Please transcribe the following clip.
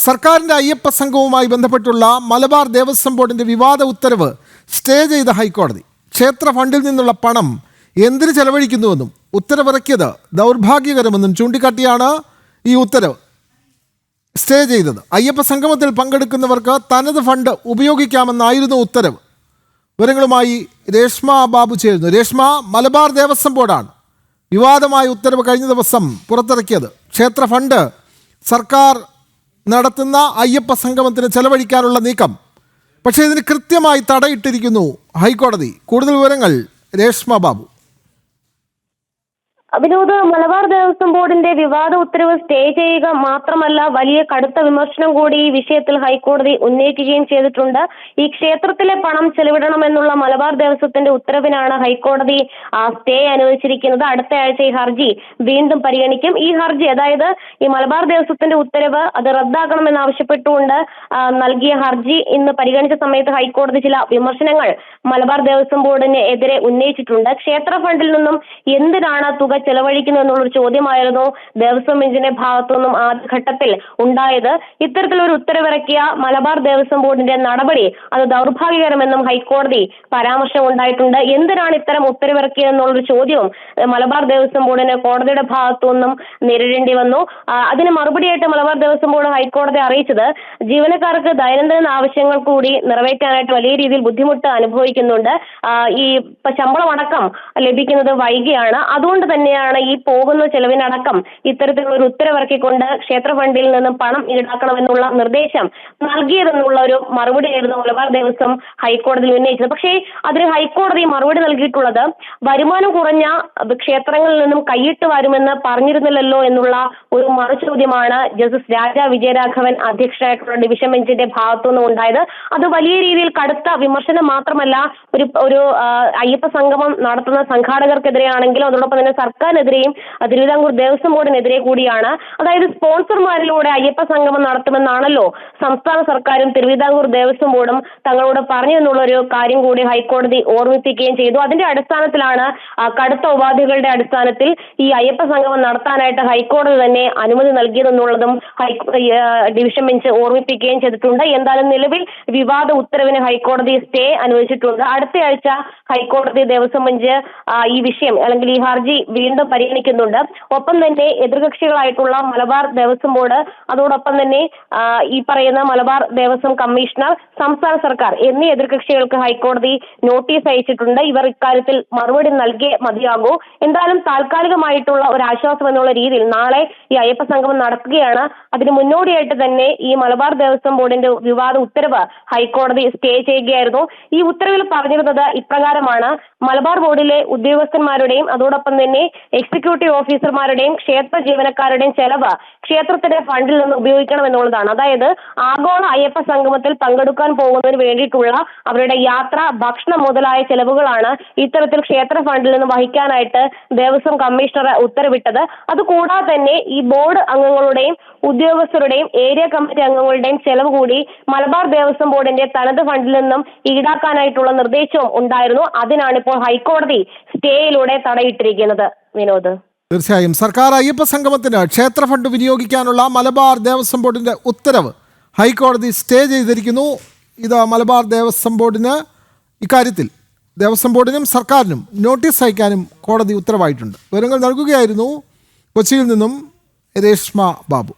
സർക്കാരിന്റെ അയ്യപ്പ സംഘവുമായി ബന്ധപ്പെട്ടുള്ള മലബാർ ദേവസ്വം ബോർഡിന്റെ വിവാദ ഉത്തരവ് സ്റ്റേ ചെയ്ത ഹൈക്കോടതി ക്ഷേത്ര ഫണ്ടിൽ നിന്നുള്ള പണം എന്തിനു ചെലവഴിക്കുന്നുവെന്നും ഉത്തരവിറക്കിയത് ദൗർഭാഗ്യകരമെന്നും ചൂണ്ടിക്കാട്ടിയാണ് ഈ ഉത്തരവ് സ്റ്റേ ചെയ്തത്. അയ്യപ്പ സംഗമത്തിൽ പങ്കെടുക്കുന്നവർക്ക് തനത് ഫണ്ട് ഉപയോഗിക്കാമെന്നായിരുന്നു ഉത്തരവ്. വിവരങ്ങളുമായി രേഷ്മ ബാബു ചേരുന്നു. രേഷ്മ, മലബാർ ദേവസ്വം ബോർഡാണ് വിവാദമായ ഉത്തരവ് കഴിഞ്ഞ ദിവസം പുറത്തിറക്കിയത്. ക്ഷേത്ര ഫണ്ട് സർക്കാർ നടത്തുന്ന അയ്യപ്പ സംഗമത്തിന് ചെലവഴിക്കാനുള്ള നീക്കം, പക്ഷേ ഇതിന് കൃത്യമായി തടയിട്ടിരിക്കുന്നു ഹൈക്കോടതി. കൂടുതൽ വിവരങ്ങൾ രേഷ്മ ബാബു. വിനോദ്, മലബാർ ദേവസ്വം ബോർഡിന്റെ വിവാദ ഉത്തരവ് സ്റ്റേ ചെയ്യുക മാത്രമല്ല, വലിയ കടുത്ത വിമർശനം കൂടി ഈ വിഷയത്തിൽ ഹൈക്കോടതി ഉന്നയിക്കുകയും ചെയ്തിട്ടുണ്ട്. ഈ ക്ഷേത്രത്തിലെ പണം ചെലവിടണമെന്നുള്ള മലബാർ ദേവസ്വത്തിന്റെ ഉത്തരവിനാണ് ഹൈക്കോടതി സ്റ്റേ അനുവദിച്ചിരിക്കുന്നത്. അടുത്ത ആഴ്ച ഈ ഹർജി വീണ്ടും പരിഗണിക്കും. ഈ ഹർജി, അതായത് ഈ മലബാർ ദേവസ്വത്തിന്റെ ഉത്തരവ് അത് റദ്ദാക്കണമെന്നാവശ്യപ്പെട്ടുകൊണ്ട് നൽകിയ ഹർജി ഇന്ന് പരിഗണിച്ച സമയത്ത് ഹൈക്കോടതി ചില വിമർശനങ്ങൾ മലബാർ ദേവസ്വം ബോർഡിന് എതിരെ ഉന്നയിച്ചിട്ടുണ്ട്. ക്ഷേത്ര ഫണ്ടിൽ നിന്നും എന്തിനാണ് തുക ചെലവഴിക്കുന്നു എന്നുള്ളൊരു ചോദ്യമായിരുന്നു ദേവസ്വം ബെഞ്ചിന്റെ ഭാഗത്തുനിന്നും ആദ്യഘട്ടത്തിൽ ഉണ്ടായത്. ഇത്തരത്തിലൊരു ഉത്തരവിറക്കിയ മലബാർ ദേവസ്വം ബോർഡിന്റെ നടപടി അത് ദൗർഭാഗ്യകരമെന്നും ഹൈക്കോടതി പരാമർശം ഉണ്ടായിട്ടുണ്ട്. എന്തിനാണ് ഇത്തരം ഉത്തരവിറക്കിയതെന്നുള്ളൊരു ചോദ്യവും മലബാർ ദേവസ്വം ബോർഡിന് കോടതിയുടെ ഭാഗത്തുനിന്നും നേരിടേണ്ടി വന്നു. അതിന് മറുപടിയായിട്ട് മലബാർ ദേവസ്വം ബോർഡ് ഹൈക്കോടതി അറിയിച്ചത് ജീവനക്കാർക്ക് ദൈനംദിന ആവശ്യങ്ങൾ കൂടി നിറവേറ്റാനായിട്ട് വലിയ രീതിയിൽ ബുദ്ധിമുട്ട് അനുഭവിക്കുന്നുണ്ട്. ഈ ശമ്പളം അടക്കം ലഭിക്കുന്നത് വൈകിയാണ്. അതുകൊണ്ട് തന്നെയാണ് ഈ പോകുന്ന ചെലവിനടക്കം ഇത്തരത്തിലുള്ള ഒരു ഉത്തരവിറക്കിക്കൊണ്ട് ക്ഷേത്ര ഫണ്ടിൽ നിന്നും പണം ഈടാക്കണമെന്നുള്ള നിർദ്ദേശം നൽകിയതെന്നുള്ള ഒരു മറുപടിയായിരുന്നു മലബാർ ദേവസ്വം ഹൈക്കോടതിയിൽ ഉന്നയിച്ചത്. പക്ഷേ അതിന് ഹൈക്കോടതി മറുപടി നൽകിയിട്ടുള്ളത് വരുമാനം കുറഞ്ഞ ക്ഷേത്രങ്ങളിൽ നിന്നും കൈയിട്ട് വരുമെന്ന് പറഞ്ഞിരുന്നില്ലല്ലോ എന്നുള്ള ഒരു മറുചോദ്യമാണ് ജസ്റ്റിസ് രാജ വിജയരാഘവൻ അധ്യക്ഷനായിട്ടുള്ള ഡിവിഷൻ ബെഞ്ചിന്റെ ഭാഗത്തുനിന്നും ഉണ്ടായത്. അത് വലിയ രീതിയിൽ കടുത്ത വിമർശനം മാത്രമല്ല, ഒരു അയ്യപ്പ സംഗമം നടത്തുന്ന സംഘാടകർക്കെതിരെയാണെങ്കിലും അതോടൊപ്പം തന്നെ സർക്കാരിനെതിരെയും തിരുവിതാംകൂർ ദേവസ്വം ബോർഡിനെതിരെ കൂടിയാണ്. അതായത് സ്പോൺസർമാരിലൂടെ അയ്യപ്പ സംഗമം നടത്തുമെന്നാണല്ലോ സംസ്ഥാന സർക്കാരും തിരുവിതാംകൂർ ദേവസ്വം ബോർഡും തങ്ങളോട് പറഞ്ഞു എന്നുള്ളൊരു കാര്യം കൂടി ഹൈക്കോടതി ഓർമ്മിപ്പിക്കുകയും ചെയ്തു. അതിന്റെ അടിസ്ഥാനത്തിലാണ് കടുത്ത ഉപാധികളുടെ അടിസ്ഥാനത്തിൽ ഈ അയ്യപ്പ സംഗമം നടത്താനായിട്ട് ഹൈക്കോടതി തന്നെ അനുമതി നൽകിയതെന്നുള്ളതും ഡിവിഷൻ ബെഞ്ച് ഓർമ്മിപ്പിക്കുകയും ചെയ്തിട്ടുണ്ട്. എന്തായാലും നിലവിൽ വിവാദ ഉത്തരവിന് ഹൈക്കോടതി സ്റ്റേ അനുവദിച്ചിട്ടുണ്ട്. അടുത്തയാഴ്ച ഹൈക്കോടതി ദേവസ്വം ബെഞ്ച് ഈ വിഷയം അല്ലെങ്കിൽ ഈ ഹർജി വീണ്ടും പരിഗണിക്കുന്നുണ്ട്. ഒപ്പം തന്നെ എതിർകക്ഷികളായിട്ടുള്ള മലബാർ ദേവസ്വം ബോർഡ്, അതോടൊപ്പം തന്നെ ഈ പറയുന്ന മലബാർ ദേവസ്വം കമ്മീഷണർ, സംസ്ഥാന സർക്കാർ എന്നീ എതിർകക്ഷികൾക്ക് ഹൈക്കോടതി നോട്ടീസ് അയച്ചിട്ടുണ്ട്. ഇവർ ഇക്കാര്യത്തിൽ മറുപടി നൽകിയേ മതിയാകൂ. എന്തായാലും താൽക്കാലികമായിട്ടുള്ള ഒരു ആശ്വാസം എന്നുള്ള രീതിയിൽ നാളെ ഈ അയ്യപ്പ സംഗമം നടക്കുകയാണ്. അതിന് മുന്നോടിയായിട്ട് തന്നെ ഈ മലബാർ ദേവസ്വം ബോർഡിന്റെ വിവാദ ഉത്തരവ് ഹൈക്കോടതി സ്റ്റേ ചെയ്യുകയായിരുന്നു. ഈ ഉത്തരവിൽ പറഞ്ഞിരുന്നത് ഇപ്രകാരമാണ്: മലബാർ ബോർഡിലെ ഉദ്യോഗസ്ഥന്മാരുടെയും അതോടൊപ്പം തന്നെ എക്സിക്യൂട്ടീവ് ഓഫീസർമാരുടെയും ക്ഷേത്ര ജീവനക്കാരുടെയും ചെലവ് ക്ഷേത്രത്തിന്റെ ഫണ്ടിൽ നിന്ന് ഉപയോഗിക്കണം എന്നുള്ളതാണ്. അതായത് ആഗോള അയ്യപ്പ സംഗമത്തിൽ പങ്കെടുക്കാൻ പോകുന്നതിന് വേണ്ടിയിട്ടുള്ള അവരുടെ യാത്ര, ഭക്ഷണം മുതലായ ചെലവുകളാണ് ഇത്തരത്തിൽ ക്ഷേത്ര ഫണ്ടിൽ നിന്ന് വഹിക്കാനായിട്ട് ദേവസ്വം കമ്മീഷണർ ഉത്തരവിട്ടത്. അതുകൂടാതെ തന്നെ ഈ ബോർഡ് അംഗങ്ങളുടെയും ഉദ്യോഗസ്ഥരുടെയും ഏരിയ കമ്മിറ്റി അംഗങ്ങളുടെയും ചെലവ് കൂടി മലബാർ ദേവസ്വം ബോർഡിന്റെ തനത് ഫണ്ടിൽ നിന്നും ഈടാക്കാനായിട്ടുള്ള നിർദ്ദേശവും ഉണ്ടായിരുന്നു. അതിനാണ് ഇപ്പോൾ ഹൈക്കോടതി സ്റ്റേയിലൂടെ തടയിട്ടിരിക്കുന്നത്. വിനോദ്, തീർച്ചയായും സർക്കാർ അയ്യപ്പ സംഗമത്തിന് ക്ഷേത്ര ഫണ്ട് വിനിയോഗിക്കാനുള്ള മലബാർ ദേവസ്വം ബോർഡിന്റെ ഉത്തരവ് ഹൈക്കോടതി സ്റ്റേ ചെയ്തിരിക്കുന്നു. ഇത് മലബാർ ദേവസ്വം ബോർഡിന് ഇക്കാര്യത്തിൽ ദേവസ്വം ബോർഡിനും സർക്കാരിനും നോട്ടീസ് അയക്കാനും കോടതി ഉത്തരവായിട്ടുണ്ട്. വിവരങ്ങൾ നൽകുകയായിരുന്നു കൊച്ചിയിൽ നിന്നും രേഷ്മ ബാബു.